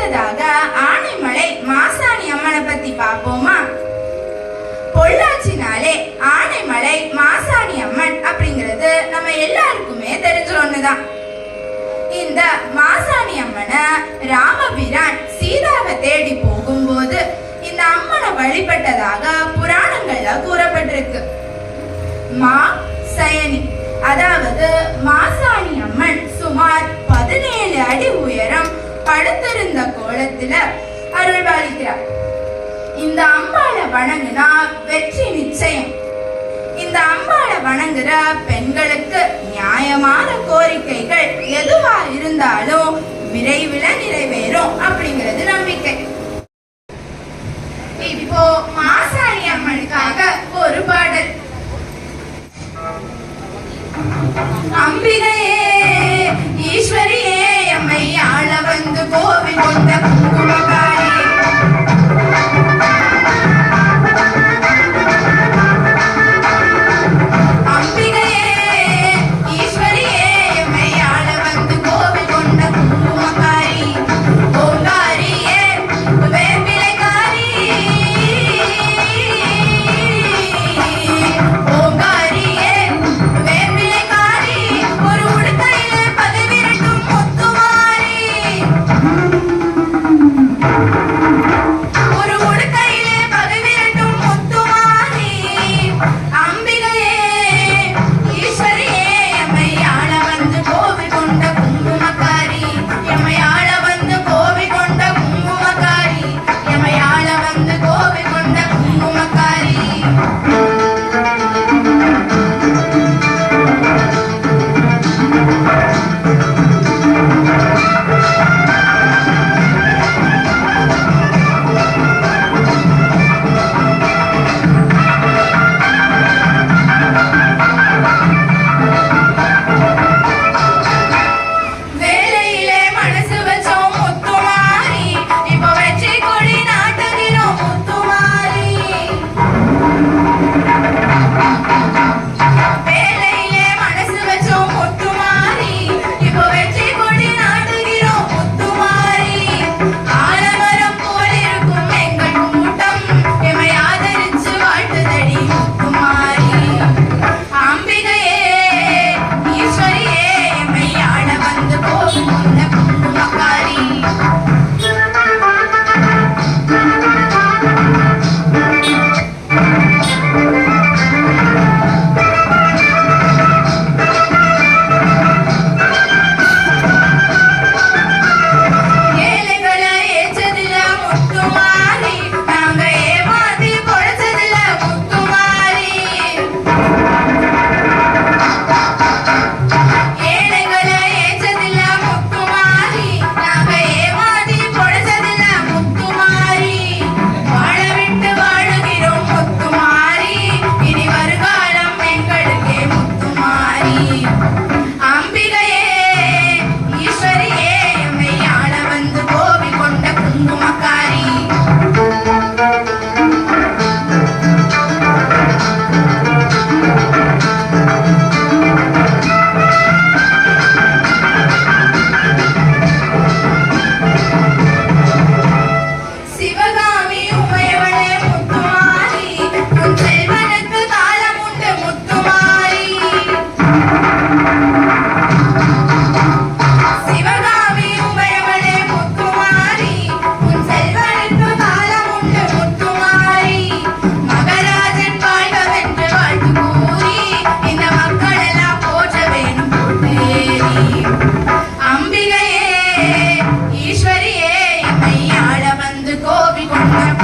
அடுத்ததாக ஆனைமலை மாசாணி அம்மனை பத்தி பார்ப்போமா? பொள்ளாச்சினாலே ஆனைமலை மாசாணி அம்மன் அப்படிங்கிறது நம்ம எல்லாருக்குமே தெரிஞ்ச ஒண்ணுதான். இந்த மாசாணி அம்மனை ராமபிரான் சீதாவை தேடி போகும்போது இந்த அம்மனை வழிபட்டதாக புராணங்கள்ல கூறப்பட்டிருக்கு. மா சயனி, அதாவது மாசாணி அம்மன் சுமார் 17 அடி உயரம் படுத்திருந்த கோலத்துல அருள்பாலிக்கிறார். இந்த அம்பாளை வணங்குனா வெற்றி நிச்சயம். இந்த அம்பாளை வணங்குற பெண்களுக்கு நியாயமான கோரிக்கைகள் எதுவா இருந்தாலும் விரைவில் நிறைவேறும் அப்படிங்கிறது நம்பிக்கை. இப்போ மாசாணி அம்மனுக்காக ஒரு பாடல். அம்பிகையே ஈஸ்வரியே எம்மை ஆள வந்து கோவில் கொண்ட குங்குமக்காரி, ஈஸ்வரியே எம்மை ஆள வந்து கோவில் கொண்ட